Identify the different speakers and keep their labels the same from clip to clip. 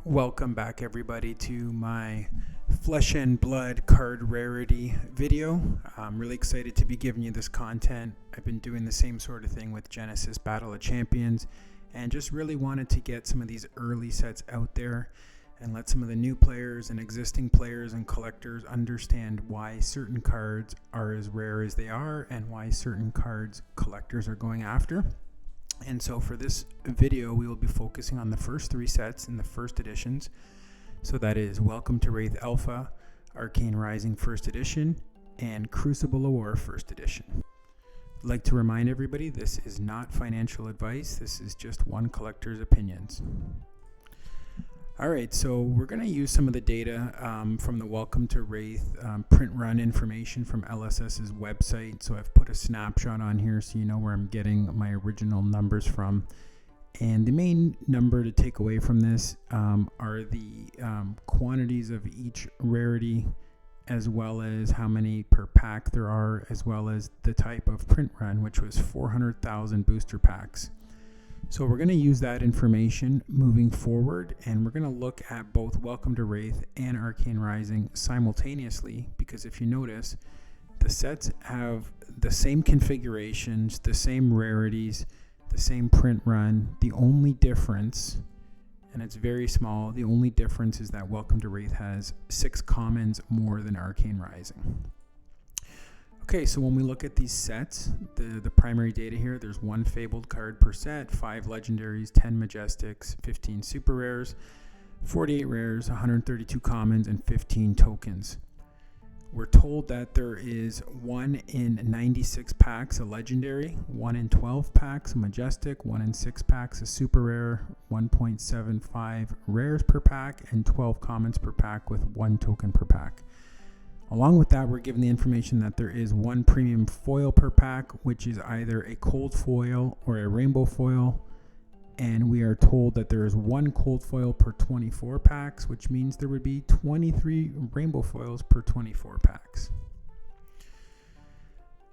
Speaker 1: Welcome back everybody to my Flesh and Blood card rarity video. I'm really excited to be giving you this content. I've been doing the same sort of thing with Genesis Battle of Champions and just really wanted to get some of these early sets out there and let some of the new players and existing players and collectors understand why certain cards are as rare as they are and why certain cards collectors are going after. And so for this video, we will be focusing on the first three sets in the first editions. So that is Welcome to Rathe Alpha, Arcane Rising First Edition, and Crucible of War First Edition. I'd like to remind everybody this is not financial advice. This is just one collector's opinions. Alright, so we're going to use some of the data from the Welcome to Rathe print run information from LSS's website. So I've put a snapshot on here so you know where I'm getting my original numbers from. And the main number to take away from this are the quantities of each rarity, as well as how many per pack there are, as well as the type of print run, which was 400,000 booster packs. So we're going to use that information moving forward, and we're going to look at both Welcome to Rathe and Arcane Rising simultaneously, because if you notice, the sets have the same configurations, the same rarities, the same print run. The only difference, and it's very small, the only difference is that Welcome to Rathe has 6 commons more than Arcane Rising. Okay, so when we look at these sets, the primary data here, there's 1 fabled card per set, 5 legendaries, 10 majestics, 15 super rares, 48 rares, 132 commons, and 15 tokens. We're told that there is 1 in 96 packs a legendary, 1 in 12 packs a majestic, 1 in 6 packs a super rare, 1.75 rares per pack, and 12 commons per pack with 1 token per pack. Along with that, we're given the information that there is 1 premium foil per pack, which is either a cold foil or a rainbow foil. And we are told that there is 1 cold foil per 24 packs, which means there would be 23 rainbow foils per 24 packs.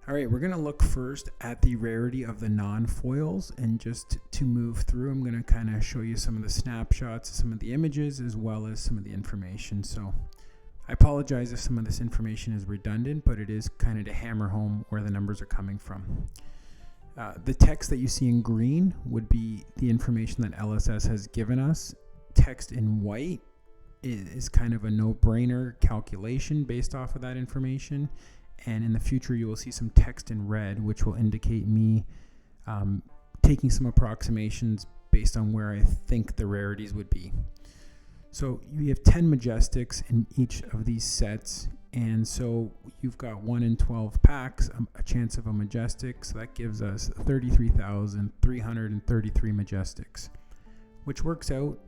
Speaker 1: All right, we're going to look first at the rarity of the non-foils. And just to move through, I'm going to kind of show you some of the snapshots, some of the images, as well as some of the information. So I apologize if some of this information is redundant, but it is kind of to hammer home where the numbers are coming from. The text that you see in green would be the information that LSS has given us. Text in white is kind of a no-brainer calculation based off of that information. And in the future, you will see some text in red, which will indicate me taking some approximations based on where I think the rarities would be. So you have 10 majestics in each of these sets, and so you've got 1 in 12 packs, a chance of a majestic, so that gives us 33,333 majestics, which works out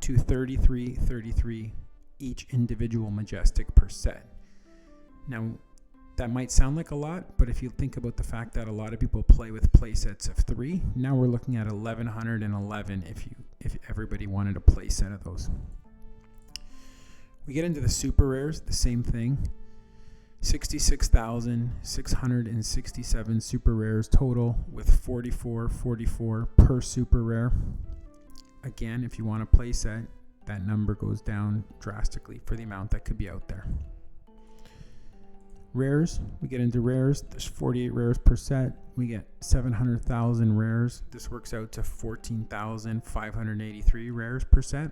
Speaker 1: to 33 each individual majestic per set. Now, that might sound like a lot, but if you think about the fact that a lot of people play with play sets of 3, now we're looking at 1,111 if everybody wanted a play set of those. We get into the super rares, the same thing. 66,667 super rares total, with 44 per super rare. Again, if you want a play set, that number goes down drastically for the amount that could be out there. Rares, we get into rares. There's 48 rares per set. We get 700,000 rares. This works out to 14,583 rares per set.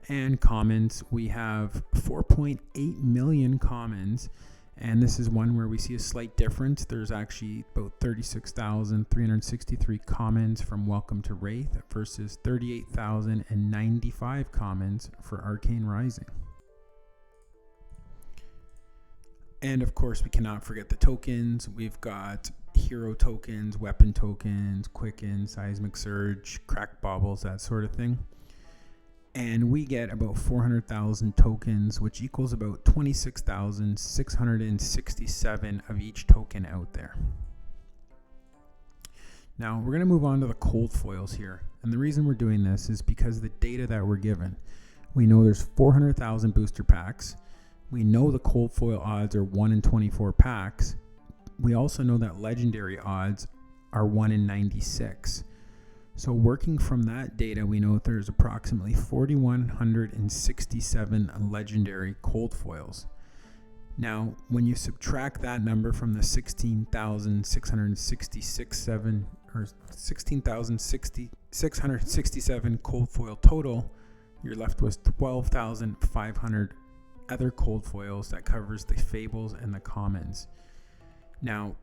Speaker 1: And commons, we have 4.8 million commons. And this is one where we see a slight difference. There's actually about 36,363 commons from Welcome to Rathe versus 38,095 commons for Arcane Rising. And of course, we cannot forget the tokens. We've got hero tokens, weapon tokens, quicken, seismic surge, crack baubles, that sort of thing. And we get about 400,000 tokens, which equals about 26,667 of each token out there. Now we're going to move on to the cold foils here. And the reason we're doing this is because of the data that we're given. We know there's 400,000 booster packs. We know the cold foil odds are 1 in 24 packs. We also know that legendary odds are 1 in 96. So working from that data, we know that there's approximately 4,167 legendary cold foils. Now, when you subtract that number from the 16,667 cold foil total, you're left with 12,500 other cold foils that covers the fables and the commons. Now,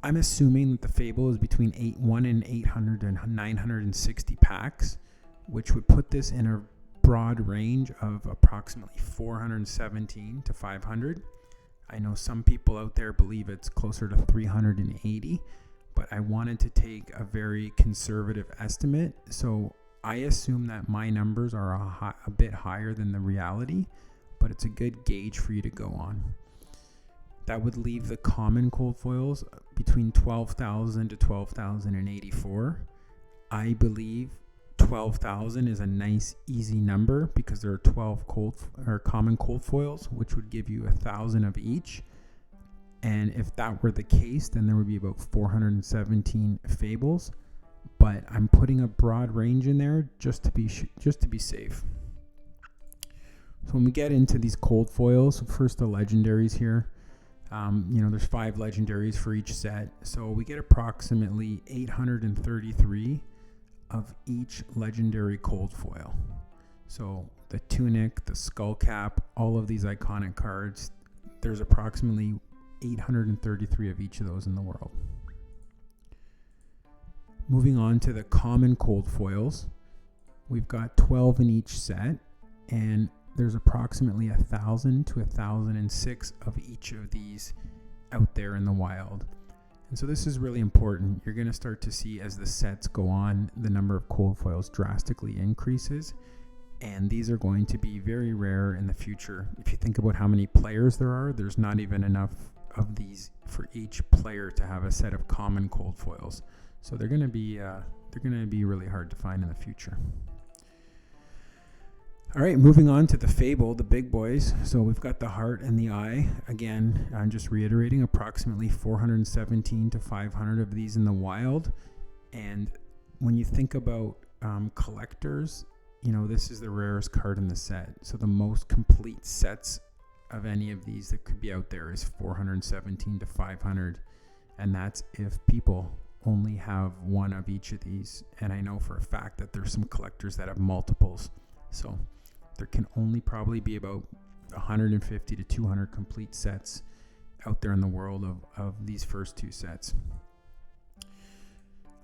Speaker 1: I'm assuming that the fable is between 1 in 800 and 960 packs, which would put this in a broad range of approximately 417 to 500. I know some people out there believe it's closer to 380, but I wanted to take a very conservative estimate. So I assume that my numbers are a bit higher than the reality, but it's a good gauge for you to go on. That would leave the common cold foils between 12,000 to 12,084. I believe 12,000 is a nice, easy number because there are 12 common cold foils, which would give you 1,000 of each. And if that were the case, then there would be about 417 fables. But I'm putting a broad range in there just to be safe. So when we get into these cold foils, first the legendaries here. There's 5 legendaries for each set. So we get approximately 833 of each legendary cold foil. So the tunic, the skull cap, all of these iconic cards, there's approximately 833 of each of those in the world. Moving on to the common cold foils, we've got 12 in each set, and there's approximately 1,000 to 1,006 of each of these out there in the wild. And so this is really important. You're going to start to see as the sets go on, the number of cold foils drastically increases. And these are going to be very rare in the future. If you think about how many players there are, there's not even enough of these for each player to have a set of common cold foils. So they're going to be really hard to find in the future. All right, moving on to the fable, the big boys. So we've got the heart and the eye. Again, I'm just reiterating, approximately 417 to 500 of these in the wild. And when you think about collectors, this is the rarest card in the set. So the most complete sets of any of these that could be out there is 417 to 500. And that's if people only have one of each of these. And I know for a fact that there's some collectors that have multiples. So there can only probably be about 150 to 200 complete sets out there in the world of these first 2 sets.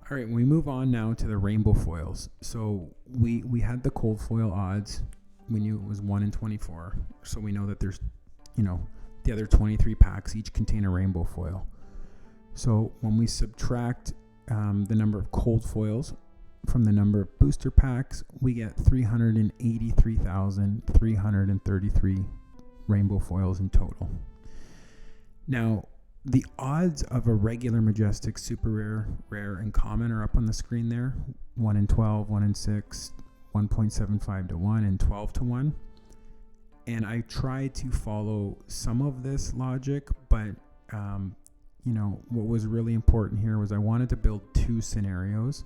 Speaker 1: All right, we move on now to the rainbow foils. So we had the cold foil odds. We knew it was 1 in 24. So we know that there's, the other 23 packs each contain a rainbow foil. So when we subtract the number of cold foils from the number of booster packs, we get 383,333 rainbow foils in total. Now, the odds of a regular Majestic, super rare, rare, and common are up on the screen there. 1 in 12, 1 in 6, 1.75 to 1, and 12 to 1. And I tried to follow some of this logic, but what was really important here was I wanted to build 2 scenarios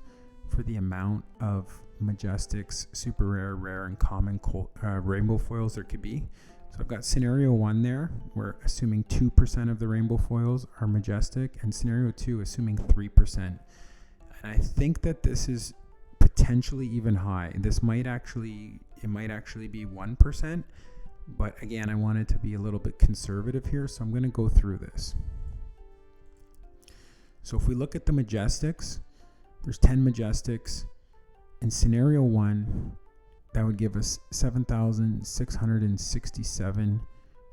Speaker 1: for the amount of Majestics, super rare, rare, and common rainbow foils there could be. So I've got scenario 1 there, where assuming 2% of the rainbow foils are Majestic, and scenario 2 assuming 3%. And I think that this is potentially even high. It might actually be 1%, but again, I wanted to be a little bit conservative here, so I'm going to go through this. So if we look at the Majestics, there's 10 Majestics. In scenario 1, that would give us 7,667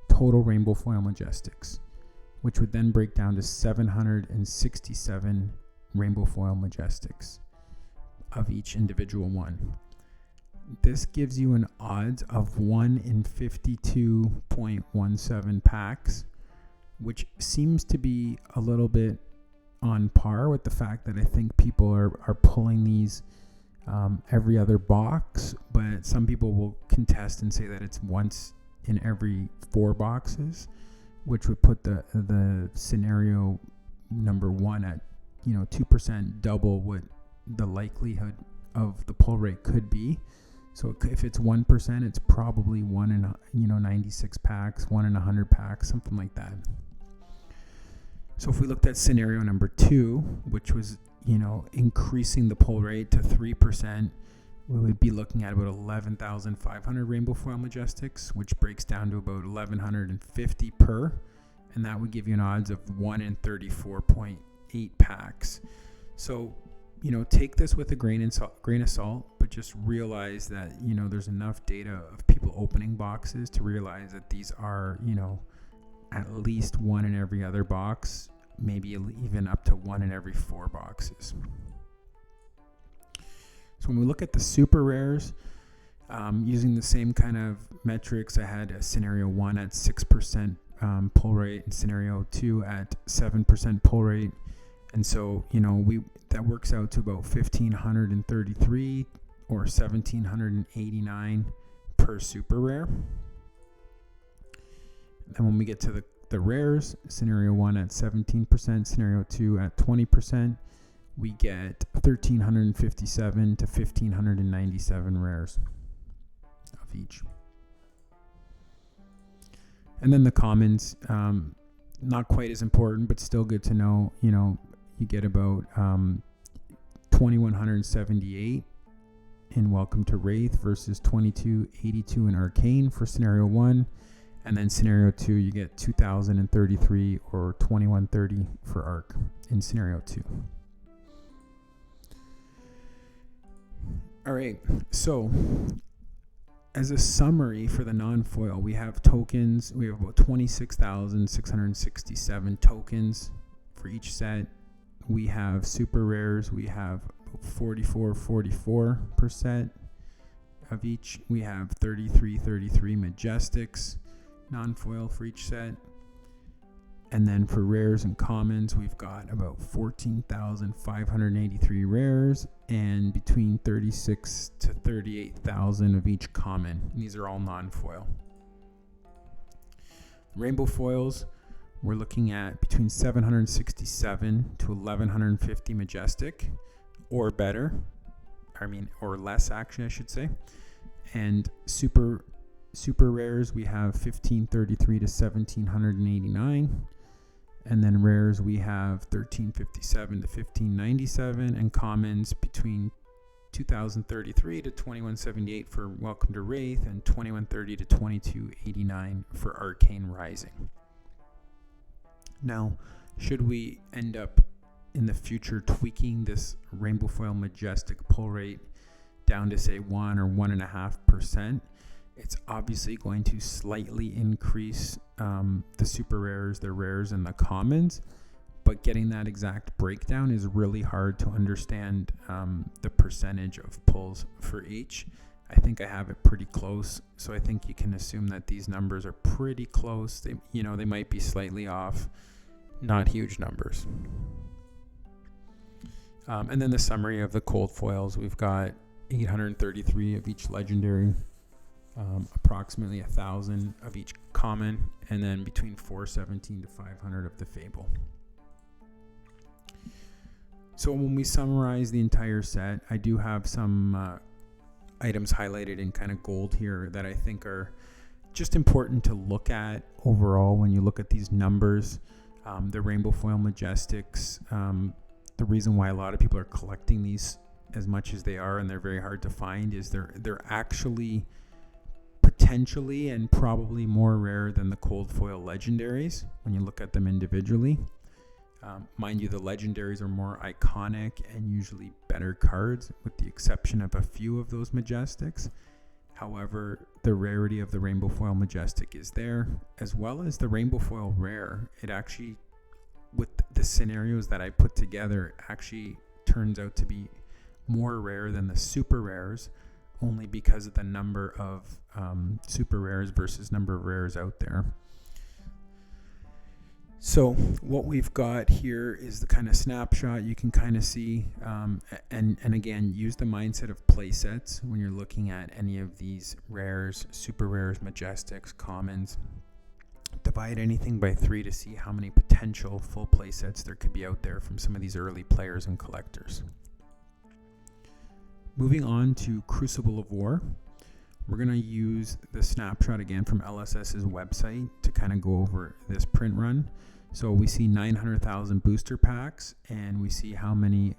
Speaker 1: total rainbow foil Majestics, which would then break down to 767 rainbow foil Majestics of each individual one. This gives you an odds of 1 in 52.17 packs, which seems to be a little bit on par with the fact that I think people are pulling these every other box, but some people will contest and say that it's once in every 4 boxes, which would put the scenario number 1 at 2%, double what the likelihood of the pull rate could be. So if it's 1%, it's probably 1 in 96 packs, 1 in 100 packs, something like that. So if we looked at scenario number 2, which was increasing the pull rate to 3%, we would be looking at about 11,500 rainbow foil majestics, which breaks down to about 1,150 per, and that would give you an odds of 1 in 34.8 packs. So take this with a grain of salt, but just realize that there's enough data of people opening boxes to realize that these are at least 1 in every other box, maybe even up to 1 in every 4 boxes. So when we look at the super rares, using the same kind of metrics, I had a scenario 1 at 6% pull rate and scenario 2 at 7% pull rate. And so, that works out to about 1,533 or 1,789 per super rare. And when we get to the rares, scenario 1 at 17%, scenario 2 at 20%, we get 1,357 to 1,597 rares of each. And then the commons, not quite as important, but still good to know. You get about 2,178 in Welcome to Rathe versus 2,282 in Arcane for scenario 1. And then scenario 2, you get 2,033 or 2,130 for Arc in scenario 2. All right, so as a summary for the non-foil, we have tokens. We have about 26,667 tokens for each set. We have super rares. We have 44% of each. We have 33 majestics, non-foil for each set. And then for rares and commons, we've got about 14,583 rares and between 36 to 38,000 of each common. And these are all non-foil. Rainbow foils, we're looking at between 767 to 1,150 majestic or better. Or less, actually, I should say. And super rares, we have 1,533 to 1,789. And then rares, we have 1,357 to 1,597, and commons between 2,033 to 2,178 for Welcome to Rathe, and 2,130 to 2,289 for Arcane Rising. Now, should we end up in the future tweaking this rainbow foil majestic pull rate down to say 1 or 1.5%, it's obviously going to slightly increase the super rares, the rares, and the commons. But getting that exact breakdown is really hard to understand the percentage of pulls for each. I think I have it pretty close. So I think you can assume that these numbers are pretty close. They might be slightly off, not huge numbers. And then the summary of the cold foils, we've got 833 of each legendary, approximately 1,000 of each common, and then between 417 to 500 of the fable. So when we summarize the entire set, I do have some items highlighted in kind of gold here that I think are just important to look at overall when you look at these numbers. The rainbow foil majestics, the reason why a lot of people are collecting these as much as they are, and they're very hard to find, is they're actually potentially and probably more rare than the cold foil legendaries when you look at them individually. Mind you, the legendaries are more iconic and usually better cards, with the exception of a few of those majestics. However, the rarity of the rainbow foil majestic is there, as well as the rainbow foil rare. It actually, with the scenarios that I put together, actually turns out to be more rare than the super rares, only because of the number of super rares versus number of rares out there. So what we've got here is the kind of snapshot you can kind of see, and again, use the mindset of play sets when you're looking at any of these rares, super rares, majestics, commons. Divide anything by 3 to see how many potential full play sets there could be out there from some of these early players and collectors. Moving on to Crucible of War, we're going to use the snapshot again from LSS's website to kind of go over this print run. So we see 900,000 booster packs, and we see how many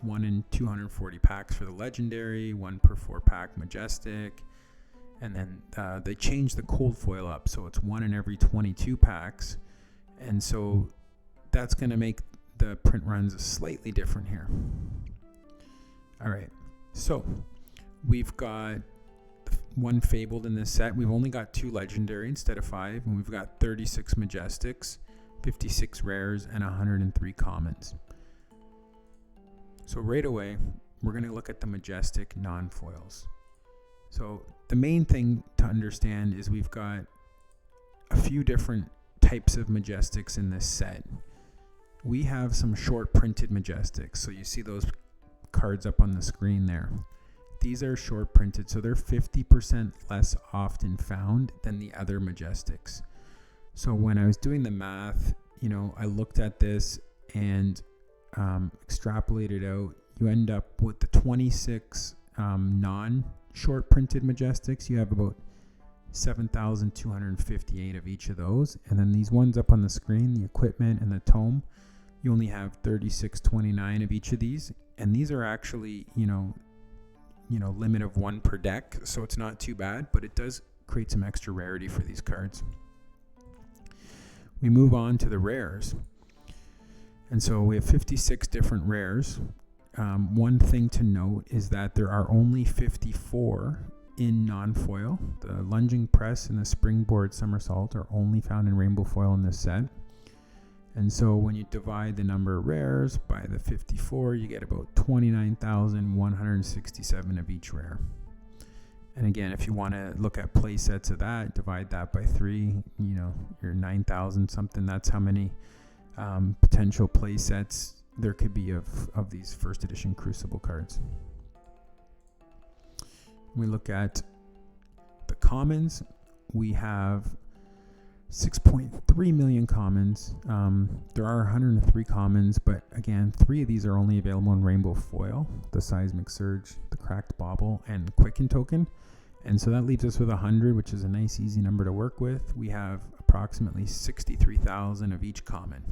Speaker 1: 1 in 240 packs for the legendary, 1 per 4 pack majestic, and then they changed the cold foil up, so it's 1 in every 22 packs, and so that's going to make the print runs slightly different here. All right, so we've got 1 fabled in this set. We've only got 2 legendary instead of 5, and we've got 36 majestics, 56 rares, and 103 commons. So right away, we're going to look at the majestic non-foils. So the main thing to understand is we've got a few different types of majestics in this set. We have some short printed majestics. So you see those cards up on the screen there. These are short printed, so they're 50% less often found than the other majestics. So when I was doing the math, I looked at this and extrapolated out. You end up with the 26 non-short printed majestics. You have about 7,258 of each of those, and then these ones up on the screen, the equipment and the tome, you only have 3629 of each of these, and these are actually limit of 1 per deck, so it's not too bad, but it does create some extra rarity for these cards. We move on to the rares. And so we have 56 different rares. One thing to note is that there are only 54 in non-foil. The lunging press and the springboard somersault are only found in rainbow foil in this set. And so when you divide the number of rares by the 54, you get about 29,167 of each rare. And again, if you want to look at play sets of that, divide that by 3, you're 9,000 something. That's how many potential play sets there could be of these first edition Crucible cards. We look at the commons. We have 6.3 million commons. There are 103 commons, but again, 3 of these are only available in rainbow foil: the seismic surge, the cracked bauble, and quicken token. And so that leaves us with 100, which is a nice easy number to work with. We have approximately 63,000 of each common.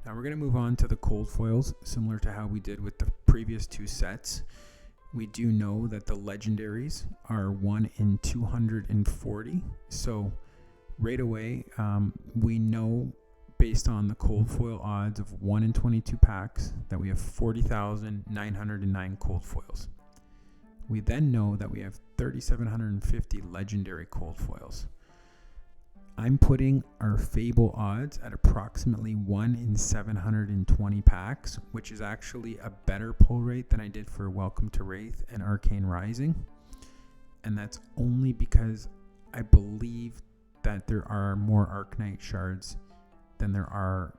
Speaker 1: Now we're going to move on to the cold foils, similar to how we did with the previous 2 sets. We do know that the legendaries are 1 in 240. So right away, we know based on the cold foil odds of 1 in 22 packs that we have 40,909 cold foils. We then know that we have 3,750 legendary cold foils. I'm putting our Fable odds at approximately 1 in 720 packs, which is actually a better pull rate than I did for Welcome to Rathe and Arcane Rising. And that's only because I believe that there are more Arcanite shards than there are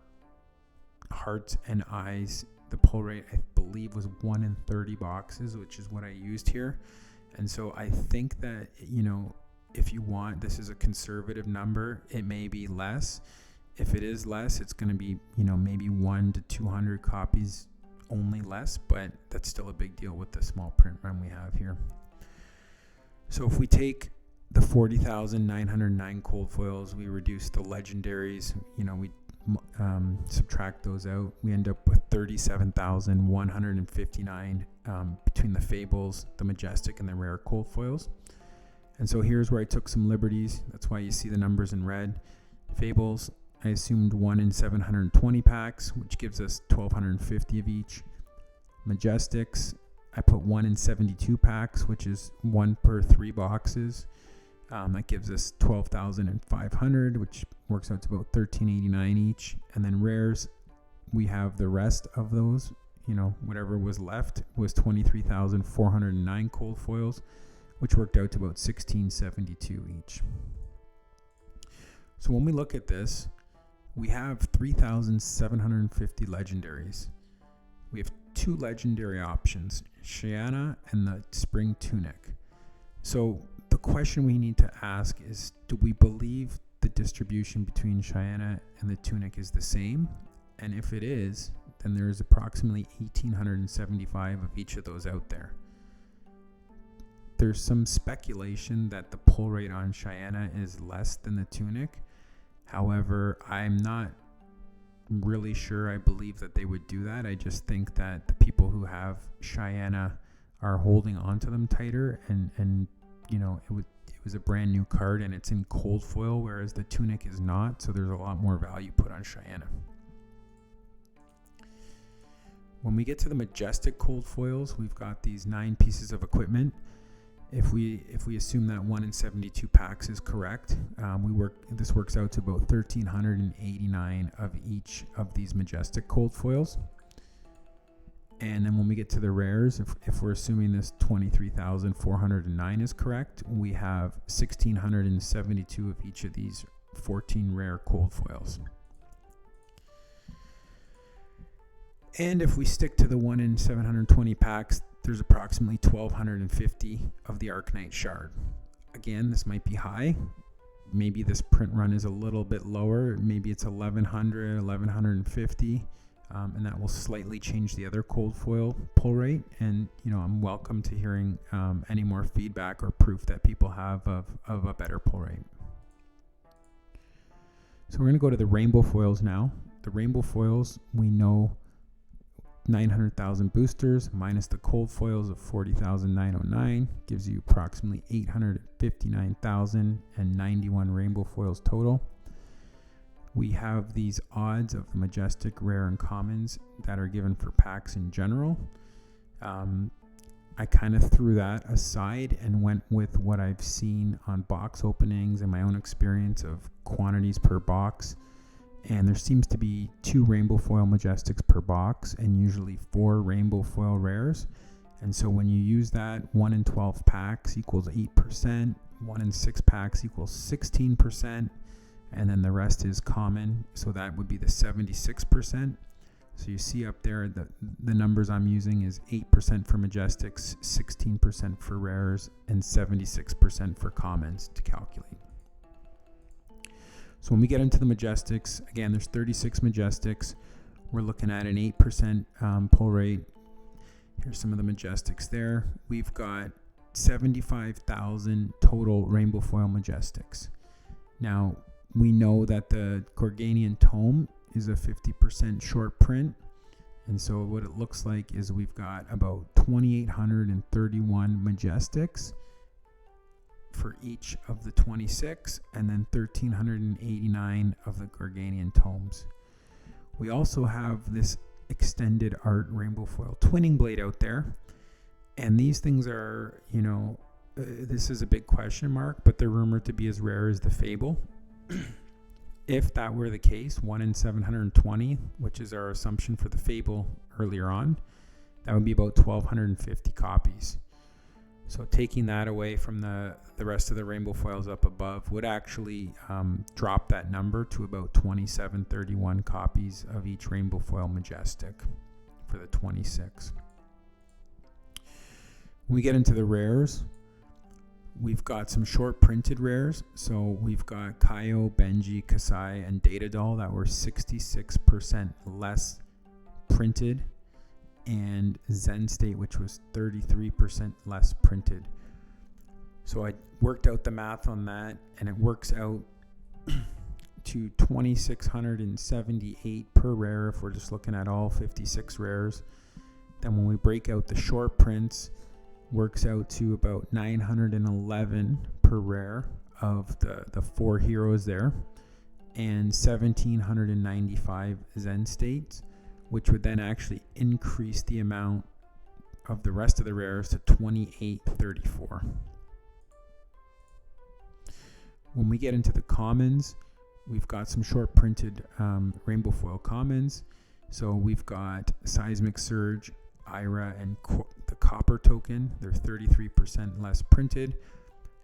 Speaker 1: hearts and eyes. The pull rate, I believe, was 1 in 30 boxes, which is what I used here. And so I think that, if you want, this is a conservative number. It may be less. If it is less, it's going to be, maybe 1 to 200 copies only less, but that's still a big deal with the small print run we have here. So if we take the 40,909 cold foils, we reduce the legendaries, we subtract those out, we end up with 37,159 between the Fables, the Majestic, and the rare cold foils. And so here's where I took some liberties. That's why you see the numbers in red. Fables, I assumed 1 in 720 packs, which gives us 1,250 of each. Majestics, I put 1 in 72 packs, which is 1 per 3 boxes. That gives us 12,500, which works out to about 1,389 each. And then rares, we have the rest of those, whatever was left was 23,409 cold foils, which worked out to about 1,672 each. So when we look at this, we have 3,750 legendaries. We have 2 legendary options, Shyana and the Spring Tunic. So the question we need to ask is, do we believe the distribution between Shyana and the Tunic is the same? And if it is, then there's approximately 1,875 of each of those out there. There's some speculation that the pull rate on Cheyenne is less than the Tunic. However, I'm not really sure I believe that they would do that. I just think that the people who have Cheyenne are holding on to them tighter, and you know, it was a brand new card and it's in cold foil, whereas the Tunic is not, so there's a lot more value put on Cheyenne. When we get to the Majestic cold foils, we've got these 9 pieces of equipment. If we assume that 1 in 72 packs is correct, this works out to about 1,389 of each of these Majestic cold foils. And then when we get to the rares, if we're assuming this 23,409 is correct, we have 1,672 of each of these 14 rare cold foils. And if we stick to the 1 in 720 packs, there's approximately 1,250 of the Arcanite shard. Again, this might be high. Maybe this print run is a little bit lower. Maybe it's 1,100, 1,150. And that will slightly change the other cold foil pull rate. And, you know, I'm welcome to hearing any more feedback or proof that people have of a better pull rate. So we're going to go to the rainbow foils now. The rainbow foils, we know 900,000 boosters minus the cold foils of 40,909 gives you approximately 859,091 rainbow foils total. We have these odds of the Majestic, Rare, and Commons that are given for packs in general. I kind of threw that aside and went with what I've seen on box openings and my own experience of quantities per box. And there seems to be 2 rainbow foil Majestics per box and usually 4 rainbow foil rares. And so when you use that, 1 in 12 packs equals 8%, 1 in 6 packs equals 16%, and then the rest is common. So that would be the 76%. So you see up there the numbers I'm using is 8% for Majestics, 16% for rares, and 76% for commons to calculate. So when we get into the Majestics, again, there's 36 Majestics. We're looking at an 8% pull rate. Here's some of the Majestics there. We've got 75,000 total rainbow foil Majestics. Now, we know that the Gorganian Tome is a 50% short print. And so what it looks like is we've got about 2,831 Majestics for each of the 26, and then 1,389 of the Gorganian Tomes. We also have this extended art rainbow foil twinning blade out there, and these things are, you know, this is a big question mark, but they're rumored to be as rare as the Fable. If that were the case, 1 in 720, which is our assumption for the Fable earlier on, that would be about 1,250 copies. So taking that away from the rest of the rainbow foils up above would actually drop that number to about 2,731 copies of each rainbow foil Majestic for the 26. When we get into the rares, we've got some short printed rares. So we've got Kaio, Benji, Kasai, and Datadol that were 66% less printed, and Zen State, which was 33% less printed. So I worked out the math on that, and it works out to 2,678 per rare if we're just looking at all 56 rares. Then when we break out the short prints, works out to about 911 per rare of the 4 heroes there, and 1,795 Zen States, which would then actually increase the amount of the rest of the rares to 2,834. When we get into the commons, we've got some short printed rainbow foil commons. So we've got Seismic Surge, Ira, and the Copper token. They're 33% less printed.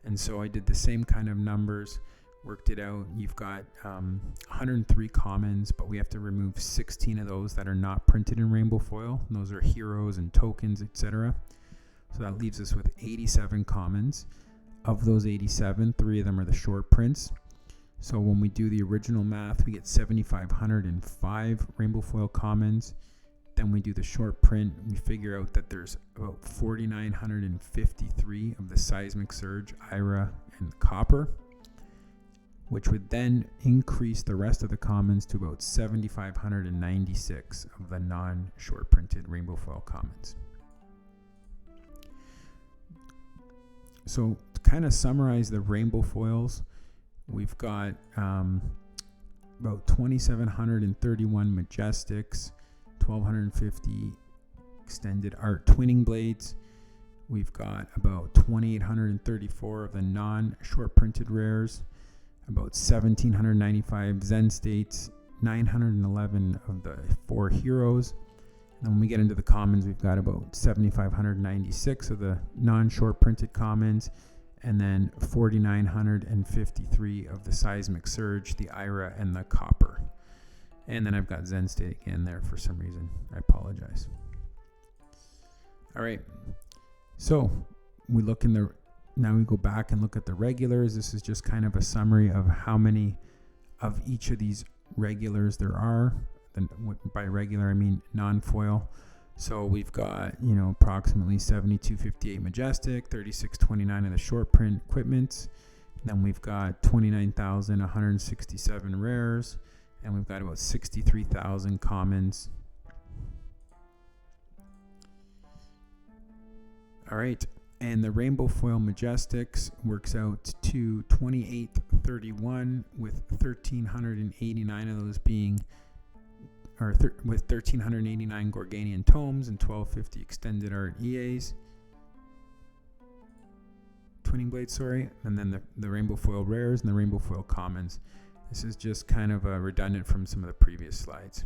Speaker 1: And so I did the same kind of numbers, worked it out. You've got 103 commons, but we have to remove 16 of those that are not printed in rainbow foil. And those are heroes and tokens, etc. So that leaves us with 87 commons. Of those 87, 3 of them are the short prints. So when we do the original math, we get 7,505 rainbow foil commons, Then we do the short print. We figure out that there's about 4,953 of the seismic surge, IRA, and copper, which would then increase the rest of the commons to about 7,596 of the non-short printed rainbow foil commons. So to kind of summarize the rainbow foils, we've got about 2,731 Majestics, 1,250 extended art twinning blades. We've got about 2,834 of the non-short printed rares, about 1,795 Zen States, 911 of the 4 heroes. And when we get into the commons, we've got about 7,596 of the non-short printed commons, and then 4,953 of the seismic surge, the IRA, and the copper. And then I've got Zen State again there for some reason. I apologize. All right. So we look in the, now we go back and look at the regulars. This is just kind of a summary of how many of each of these regulars there are. And by regular, I mean non-foil. So we've got, approximately 7,258 Majestic, 3,629 of the short print equipments. Then we've got 29,167 rares, and we've got about 63,000 commons. All right, and the rainbow foil Majestics works out to 2,831, with 1,389 of those being, with 1,389 Gorganian tomes and 1,250 extended art EAs. Twinning blades, and then the rainbow foil rares and the rainbow foil commons. This is just kind of redundant from some of the previous slides.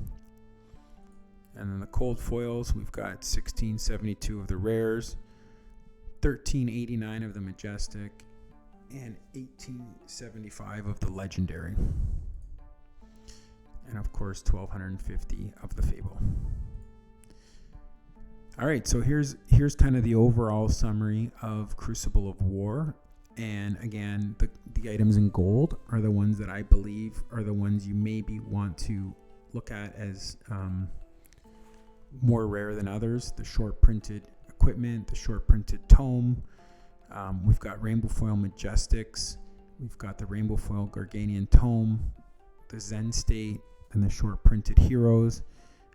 Speaker 1: And then the cold foils, we've got 1,672 of the rares, 1,389 of the Majestic, and 1,875 of the legendary. And of course 1,250 of the Fable. All right, so here's kind of the overall summary of Crucible of War. And again, the items in gold are the ones that I believe are the ones you maybe want to look at as more rare than others. The short printed equipment, the short printed tome. We've got rainbow foil Majestics. We've got the rainbow foil Gorganian tome, the Zen State, and the short printed heroes,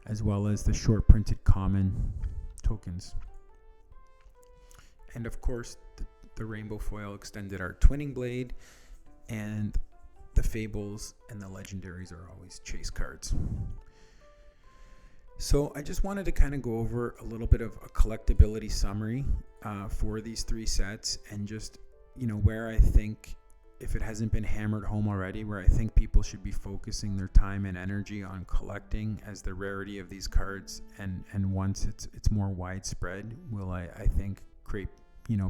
Speaker 1: as well as the short printed common tokens. And of course, the rainbow foil extended art twinning blade, and the fables and the legendaries are always chase cards. So I just wanted to kind of go over a little bit of a collectability summary for these 3 sets, and just where I think, if it hasn't been hammered home already, where I think people should be focusing their time and energy on collecting, as the rarity of these cards and once it's more widespread will I think create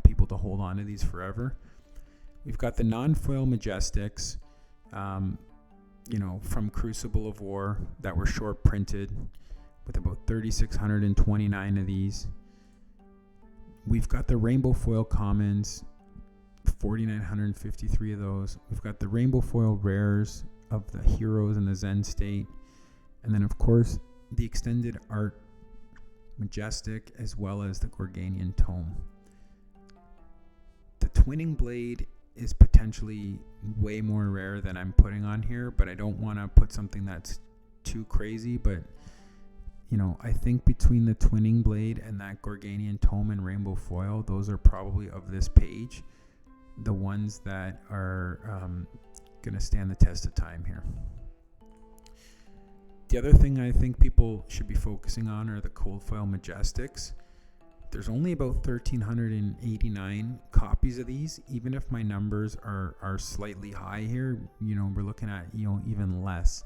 Speaker 1: people to hold on to these forever. We've got the non-foil Majestics from Crucible of War that were short printed, with about 3,629 of these. We've got the rainbow foil commons, 4,953 of those. We've got the rainbow foil rares of the heroes and the Zen State, and then of course the extended art Majestic, as well as the Gorganian tome. The twinning blade is potentially way more rare than I'm putting on here, but I don't want to put something that's too crazy. But I think between the twinning blade and that Gorganian tome and rainbow foil, those are probably, of this page, the ones that are going to stand the test of time here. The other thing I think people should be focusing on are the cold foil Majestics. There's only about 1,389 copies of these. Even if my numbers are slightly high here, we're looking at even less.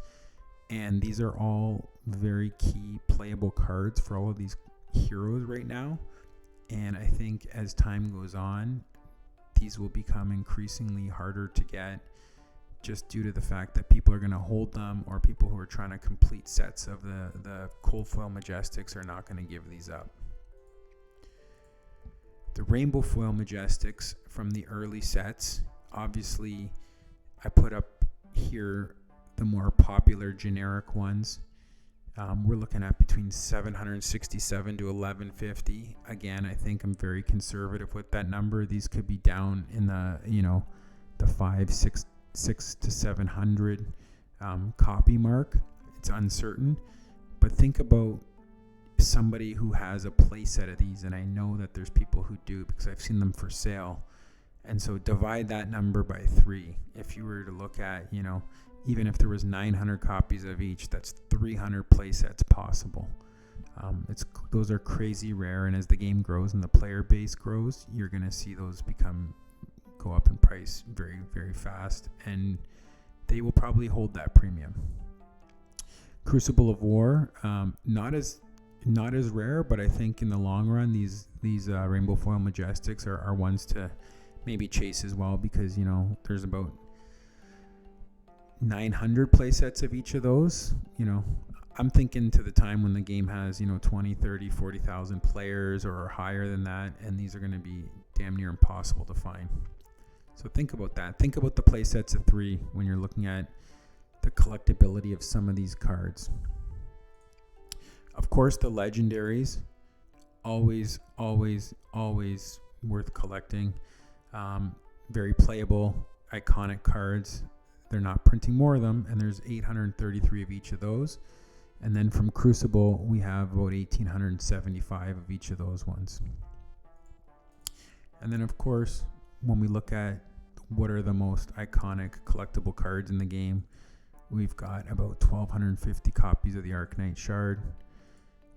Speaker 1: And these are all very key playable cards for all of these heroes right now. And I think as time goes on, these will become increasingly harder to get, just due to the fact that people are going to hold them, or people who are trying to complete sets of the cold foil Majestics are not going to give these up. The rainbow foil Majestics from the early sets, obviously I put up here the more popular generic ones. We're looking at between 767 to 1150. Again, I think I'm very conservative with that number. These could be down in the, the 6 to 700 copy mark. It's uncertain, but think about somebody who has a play set of these, and I know that there's people who do because I've seen them for sale. And so divide that number by 3. If you were to look at, even if there was 900 copies of each, that's 300 play sets possible. Those are crazy rare, and as the game grows and the player base grows, you're going to see those go up in price very, very fast, and they will probably hold that premium. Crucible of War, not as rare, but I think in the long run, these Rainbow Foil Majestics are ones to maybe chase as well, because there's about 900 play sets of each of those. I'm thinking to the time when the game has 20, 30, 40,000 players or higher than that, and these are going to be damn near impossible to find. So think about that. Think about the play sets of 3 when you're looking at the collectability of some of these cards. Of course, the legendaries, always worth collecting. Very playable, iconic cards. They're not printing more of them, and there's 833 of each of those. And then from Crucible, we have about 1,875 of each of those ones. And then, of course, when we look at what are the most iconic collectible cards in the game, we've got about 1,250 copies of the Arcanite Shard.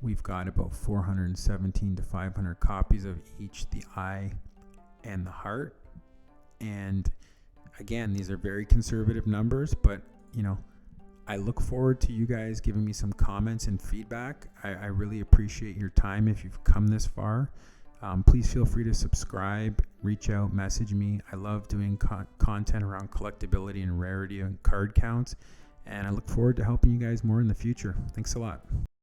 Speaker 1: We've got about 417 to 500 copies of each, the Eye and the Heart. And again, these are very conservative numbers, but I look forward to you guys giving me some comments and feedback. I really appreciate your time if you've come this far. Please feel free to subscribe, reach out, message me. I love doing content around collectability and rarity and card counts, and I look forward to helping you guys more in the future. Thanks a lot.